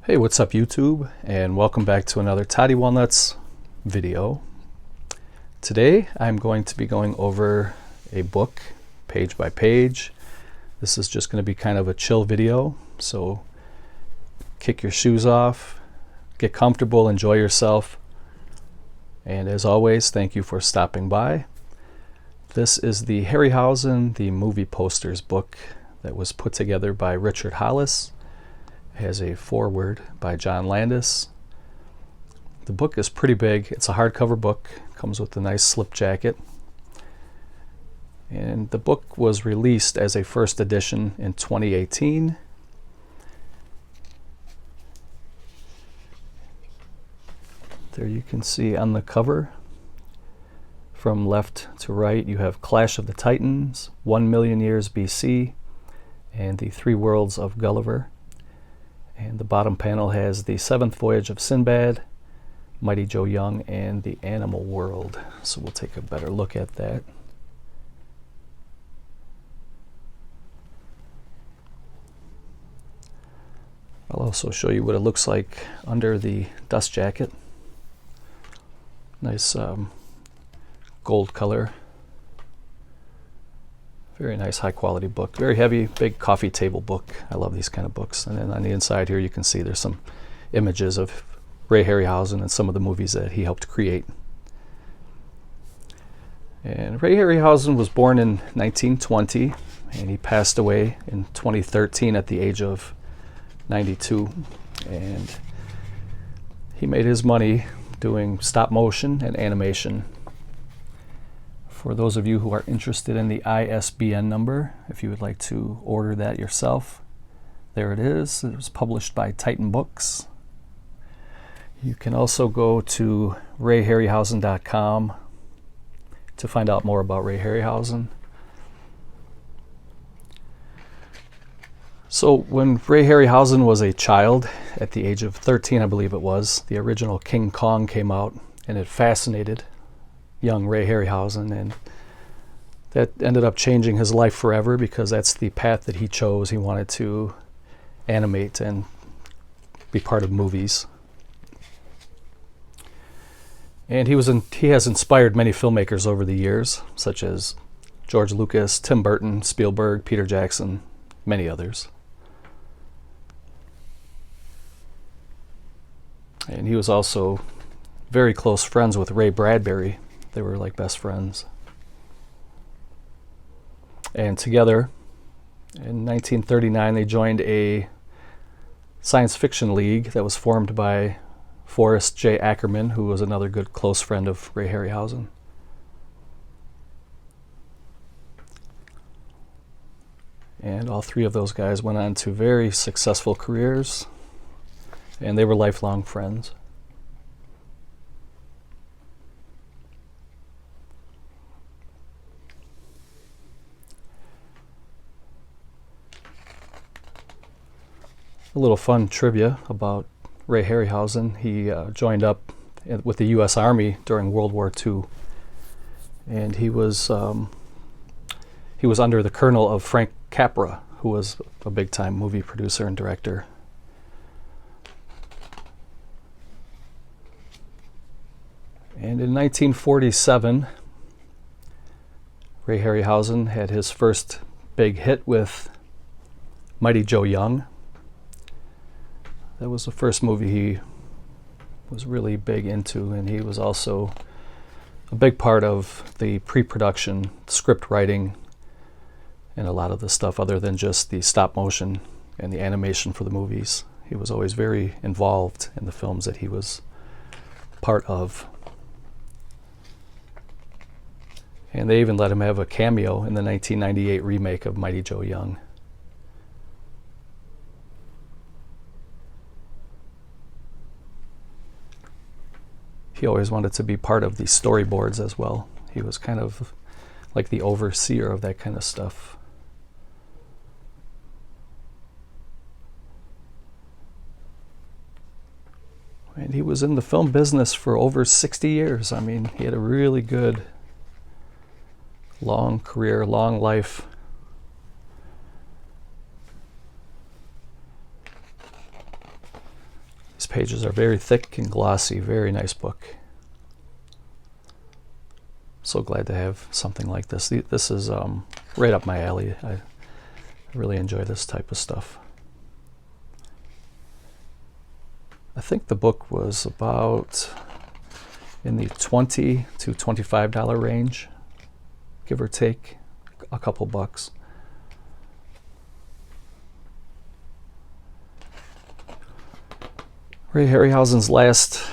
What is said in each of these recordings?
Hey, what's up YouTube, and welcome back to another Toddy Walnuts video. Today I'm going to be going over a book page by page. This is just going to be kind of a chill video, so kick your shoes off, get comfortable, enjoy yourself, and as always, thank you for stopping by. This is the Harryhausen, the movie posters book that was put together by Richard Hollis. It has a foreword by John Landis. The book is pretty big. It's a hardcover book. Comes with a nice slip jacket. And the book was released as a first edition in 2018. There you can see on the cover, from left to right, you have Clash of the Titans, 1 million years BC, and the 3 worlds of Gulliver. And the bottom panel has the 7th Voyage of Sinbad, Mighty Joe Young, and the Animal World. So we'll take a better look at that. I'll also show you what it looks like under the dust jacket. Nice gold color. Very nice, high quality book. Very heavy, big coffee table book. I love these kind of books. And then on the inside here you can see there's some images of Ray Harryhausen and some of the movies that he helped create. And Ray Harryhausen was born in 1920 and he passed away in 2013 at the age of 92. And he made his money doing stop motion and animation. For those of you who are interested in the ISBN number, if you would like to order that yourself, there it is. It was published by Titan Books. You can also go to rayharryhausen.com to find out more about Ray Harryhausen. So when Ray Harryhausen was a child, at the age of 13 I believe it was, the original King Kong came out and it fascinated young Ray Harryhausen, and that ended up changing his life forever because that's the path that he chose. He wanted to animate and be part of movies. And he has inspired many filmmakers over the years, such as George Lucas, Tim Burton, Spielberg, Peter Jackson, many others. And he was also very close friends with Ray Bradbury. They were like best friends. And together, in 1939, they joined a science fiction league that was formed by Forrest J. Ackerman, who was another good close friend of Ray Harryhausen. And all three of those guys went on to very successful careers, and they were lifelong friends. A little fun trivia about Ray Harryhausen. He joined up with the U.S. Army during World War II, and he was under the colonel of Frank Capra, who was a big-time movie producer and director. And in 1947, Ray Harryhausen had his first big hit with Mighty Joe Young. That was the first movie he was really big into, and he was also a big part of the pre-production, script writing, and a lot of the stuff other than just the stop motion and the animation for the movies. He was always very involved in the films that he was part of. And they even let him have a cameo in the 1998 remake of Mighty Joe Young. He always wanted to be part of the storyboards as well. He was kind of like the overseer of that kind of stuff. And he was in the film business for over 60 years. I mean, he had a really good long career, long life. pages are very thick and glossy. Very nice book. So glad to have something like this. This is right up my alley. I really enjoy this type of stuff. I think the book was about in the $20 to $25 range, give or take a couple bucks. Ray Harryhausen's last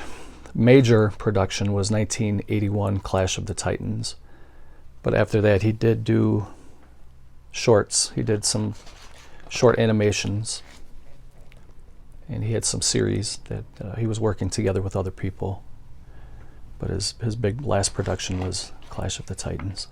major production was 1981 Clash of the Titans. But after that, he did do shorts. He did some short animations. And he had some series that he was working together with other people. But his big last production was Clash of the Titans.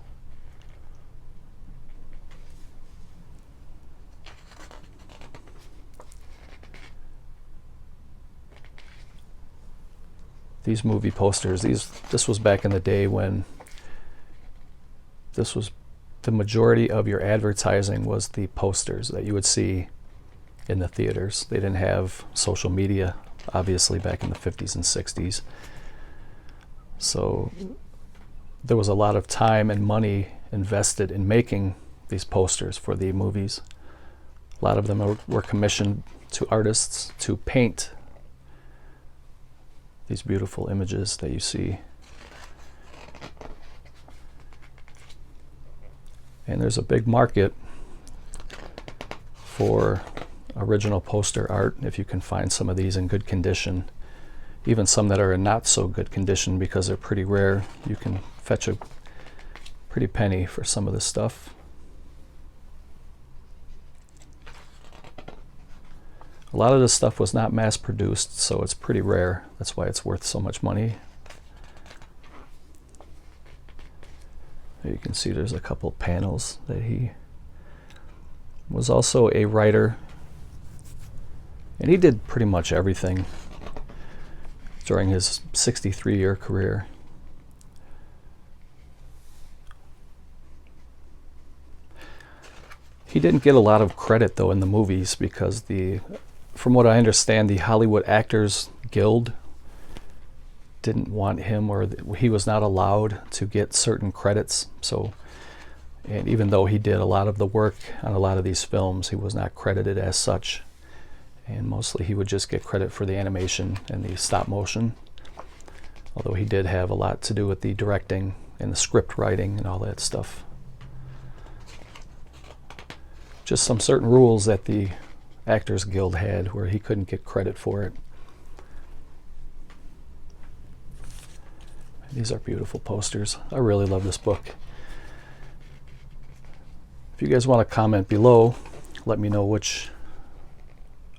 These movie posters, this was back in the day when this was the majority of your advertising was the posters that you would see in the theaters. They didn't have social media, obviously, back in the 50s and 60s. So there was a lot of time and money invested in making these posters for the movies. A lot of them were commissioned to artists to paint these beautiful images that you see. And there's a big market for original poster art if you can find some of these in good condition. Even some that are in not so good condition because they're pretty rare. You can fetch a pretty penny for some of this stuff. A lot of this stuff was not mass produced, so it's pretty rare. That's why it's worth so much money. There you can see there's a couple panels that he was also a writer. And he did pretty much everything during his 63-year career. He didn't get a lot of credit, though, in the movies because from what I understand, the Hollywood Actors Guild didn't want him, or he was not allowed to get certain credits. So, and even though he did a lot of the work on a lot of these films, he was not credited as such. And mostly he would just get credit for the animation and the stop motion. Although he did have a lot to do with the directing and the script writing and all that stuff. Just some certain rules that the Actors Guild had where he couldn't get credit for it. These are beautiful posters. I really love this book. If you guys want to comment below, let me know which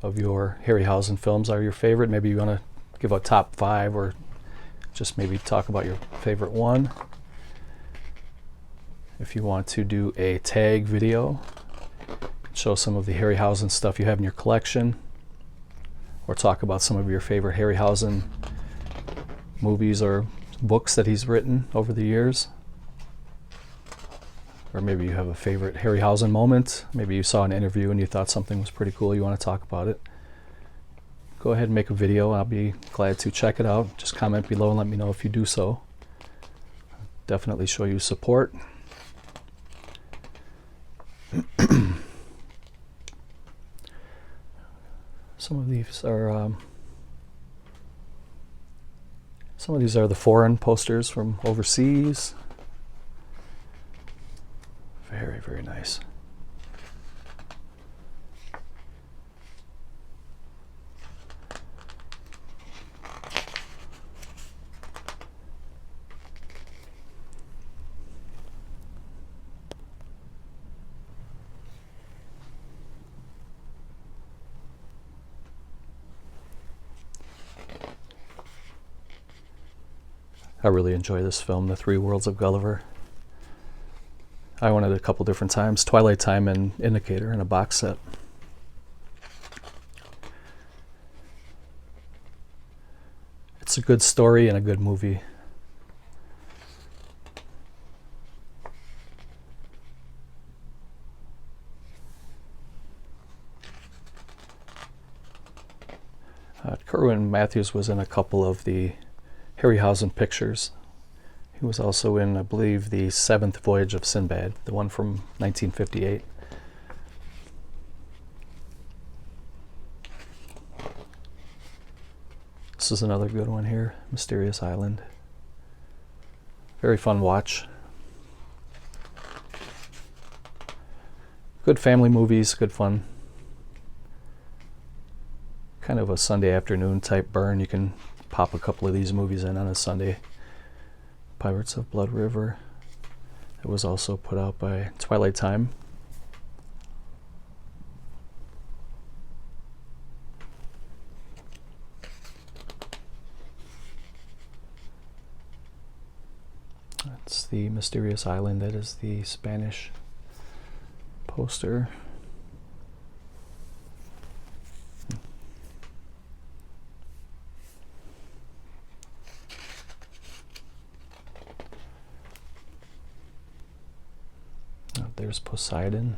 of your Harryhausen films are your favorite. Maybe you want to give a top 5 or just maybe talk about your favorite one. If you want to do a tag video, show some of the Harryhausen stuff you have in your collection, or talk about some of your favorite Harryhausen movies or books that he's written over the years. Or maybe you have a favorite Harryhausen moment. Maybe you saw an interview and you thought something was pretty cool, you want to talk about it. Go ahead and make a video. I'll be glad to check it out. Just comment below and let me know if you do so. Definitely show you support. Some of these are the foreign posters from overseas. Very, very nice. I really enjoy this film, The Three Worlds of Gulliver. I own it a couple different times, Twilight Time and Indicator in a box set. It's a good story and a good movie. remember when Matthews was in a couple of the Harryhausen pictures. He was also in, I believe, the 7th Voyage of Sinbad, the one from 1958. This is another good one here, Mysterious Island. Very fun watch. Good family movies, good fun. Kind of a Sunday afternoon type burn. You can pop a couple of these movies in on a Sunday. Pirates of Blood River. It was also put out by Twilight Time. That's the Mysterious Island. That is the Spanish poster. There's Poseidon.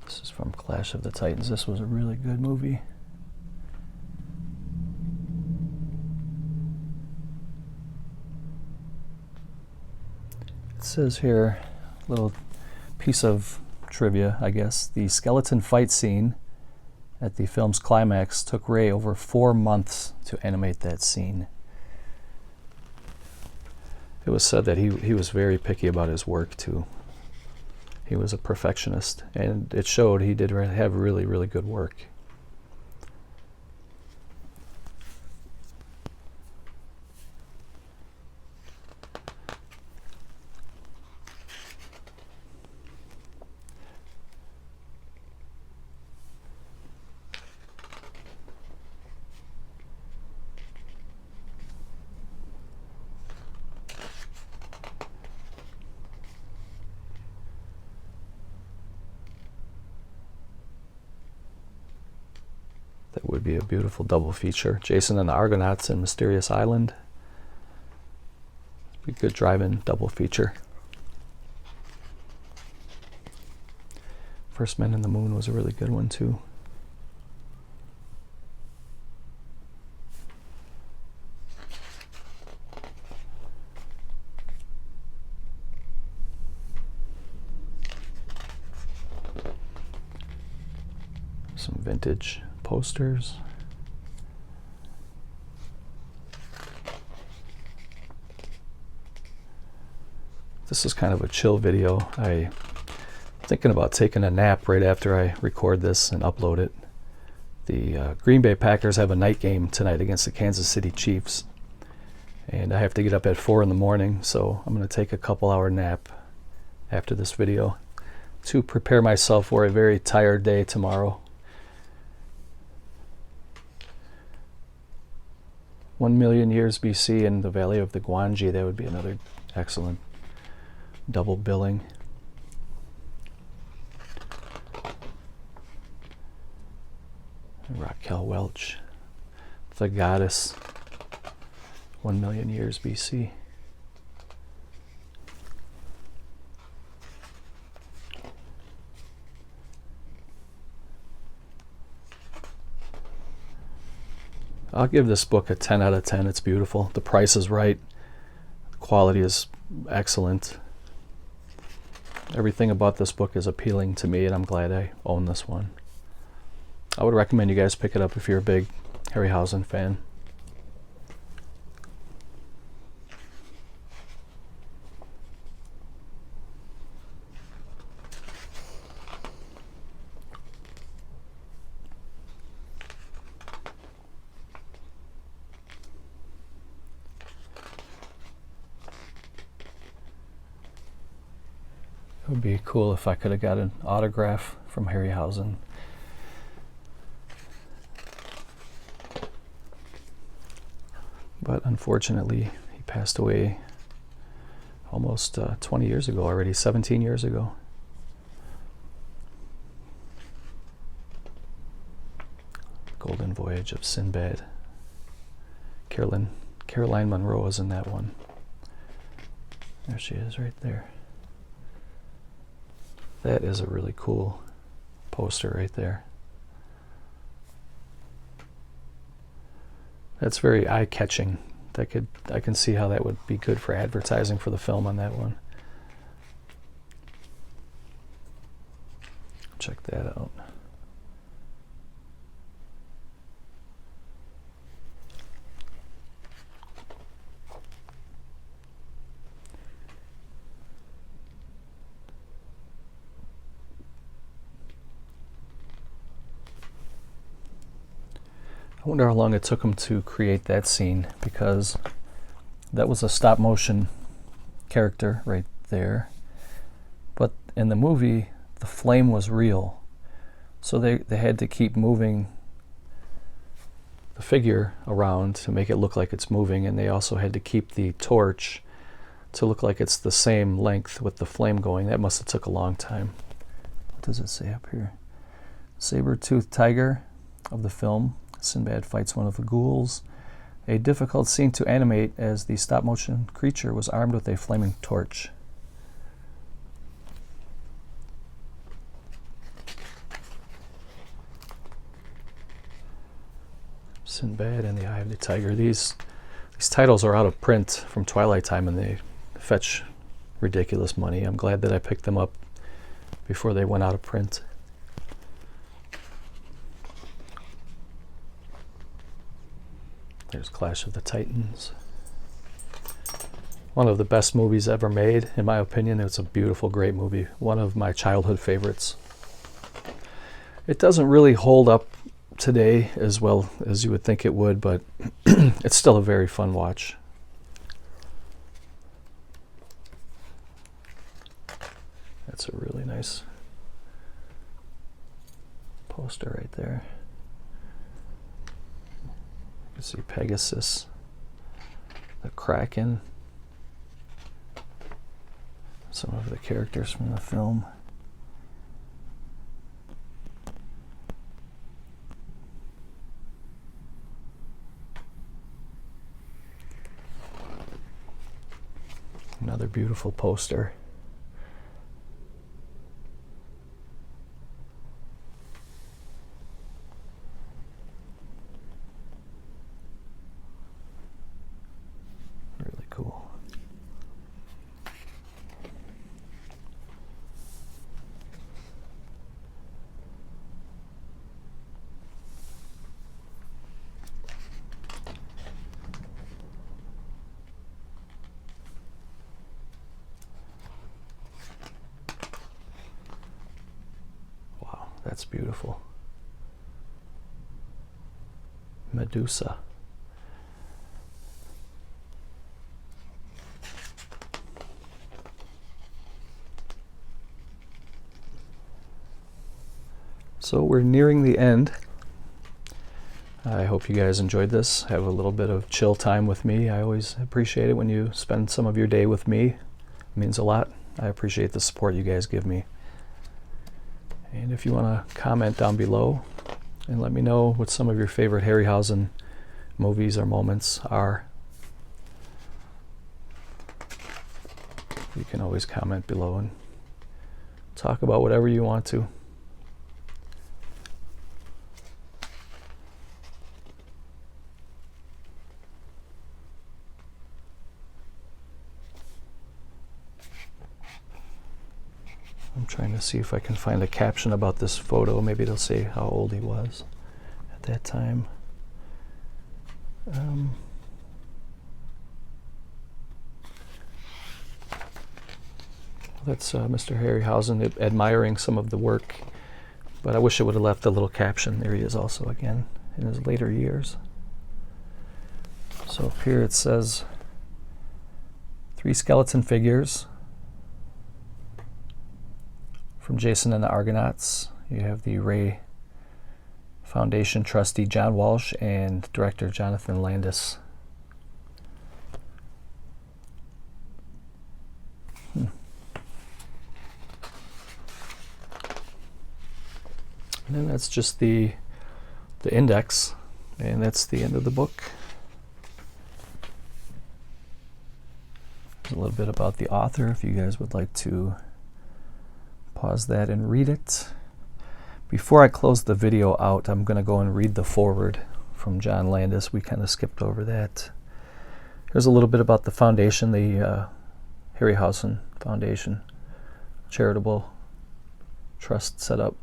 This is from Clash of the Titans. This was a really good movie. It says here, a little piece of trivia, I guess. The skeleton fight scene at the film's climax took Ray over 4 months to animate that scene. It was said that he was very picky about his work too. He was a perfectionist, and it showed. He did have really, really good work. That would be a beautiful double feature. Jason and the Argonauts and Mysterious Island. Be a good drive-in double feature. First Men in the Moon was a really good one too. Some vintage posters. This is kind of a chill video. I'm thinking about taking a nap right after I record this and upload it. The Green Bay Packers have a night game tonight against the Kansas City Chiefs, and I have to get up at 4 in the morning, so I'm going to take a couple-hour nap after this video to prepare myself for a very tired day tomorrow. 1,000,000 years BC in the Valley of the Guanji. That would be another excellent double billing. Raquel Welch, the goddess, 1,000,000 years BC. I'll give this book a 10 out of 10. It's beautiful. The price is right. The quality is excellent. Everything about this book is appealing to me, and I'm glad I own this one. I would recommend you guys pick it up if you're a big Harryhausen fan. It would be cool if I could have got an autograph from Harryhausen. But unfortunately, he passed away almost 20 years ago already, 17 years ago. Golden Voyage of Sinbad. Carolyn Caroline Munro is in that one. There she is right there. That is a really cool poster right there. That's very eye-catching. I can see how that would be good for advertising for the film on that one. Check that out. I wonder how long it took him to create that scene, because that was a stop motion character right there. But in the movie, the flame was real. So they had to keep moving the figure around to make it look like it's moving, and they also had to keep the torch to look like it's the same length with the flame going. That must have took a long time. What does it say up here? Saber-Tooth Tiger of the film. Sinbad fights one of the ghouls. A difficult scene to animate as the stop-motion creature was armed with a flaming torch. Sinbad and the Eye of the Tiger. These titles are out of print from Twilight Time, and they fetch ridiculous money. I'm glad that I picked them up before they went out of print. There's Clash of the Titans. One of the best movies ever made, in my opinion. It's a beautiful, great movie. One of my childhood favorites. It doesn't really hold up today as well as you would think it would, but it's still a very fun watch. That's a really nice poster right there. You see Pegasus, the Kraken, some of the characters from the film. Another beautiful poster. Really cool. That's beautiful. Medusa. So we're nearing the end. I hope you guys enjoyed this. Have a little bit of chill time with me. I always appreciate it when you spend some of your day with me. It means a lot. I appreciate the support you guys give me. And if you want to comment down below and let me know what some of your favorite Harryhausen movies or moments are, you can always comment below and talk about whatever you want to. I'm trying to see if I can find a caption about this photo. Maybe it'll say how old he was at that time. That's Mr. Harryhausen admiring some of the work, but I wish it would have left a little caption. There he is also again in his later years. So up here it says 3 skeleton figures from Jason and the Argonauts. You have the Ray Foundation trustee John Walsh and director Jonathan Landis. And then that's just the index, and that's the end of the book. There's a little bit about the author if you guys would like to pause that and read it. Before I close the video out, I'm going to go and read the foreword from John Landis. We kind of skipped over that. Here's a little bit about the foundation, the Harryhausen Foundation, charitable trust setup.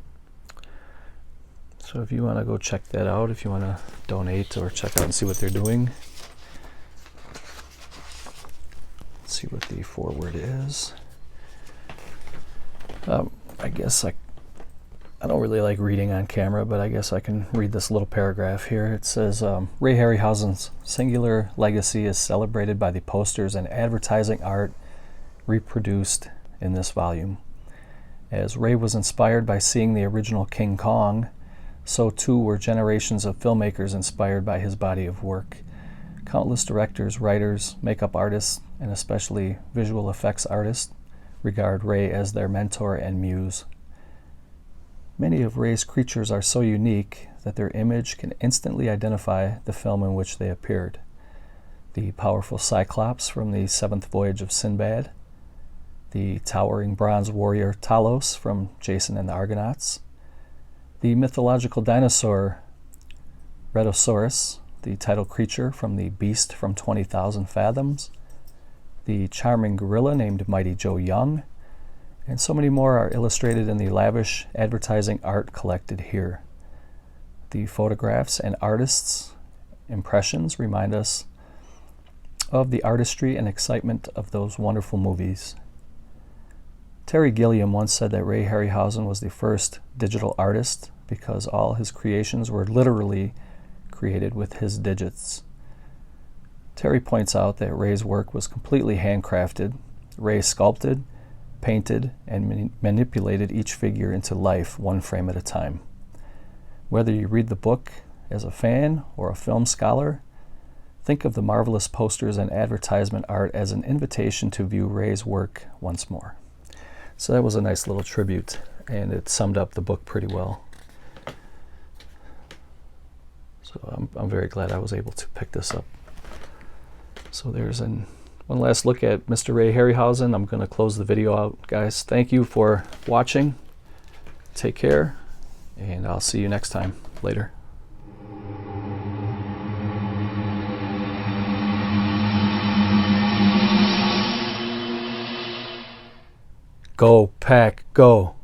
So if you want to go check that out, if you want to donate or check out and see what they're doing, let's see what the foreword is. I guess I don't really like reading on camera, but I guess I can read this little paragraph here. It says, Ray Harryhausen's singular legacy is celebrated by the posters and advertising art reproduced in this volume. As Ray was inspired by seeing the original King Kong, so too were generations of filmmakers inspired by his body of work. Countless directors, writers, makeup artists, and especially visual effects artists regard Ray as their mentor and muse. Many of Ray's creatures are so unique that their image can instantly identify the film in which they appeared. The powerful Cyclops from the seventh voyage of Sinbad, the towering bronze warrior Talos from Jason and the Argonauts, the mythological dinosaur Rhedosaurus, the title creature from the Beast from 20,000 Fathoms, the charming gorilla named Mighty Joe Young, and so many more are illustrated in the lavish advertising art collected here. The photographs and artists' impressions remind us of the artistry and excitement of those wonderful movies. Terry Gilliam once said that Ray Harryhausen was the first digital artist because all his creations were literally created with his digits. Terry points out that Ray's work was completely handcrafted. Ray sculpted, painted, and manipulated each figure into life one frame at a time. Whether you read the book as a fan or a film scholar, think of the marvelous posters and advertisement art as an invitation to view Ray's work once more. So that was a nice little tribute, and it summed up the book pretty well. So I'm very glad I was able to pick this up. So there's one last look at Mr. Ray Harryhausen. I'm going to close the video out, guys. Thank you for watching. Take care, and I'll see you next time. Later. Go, Pack, go.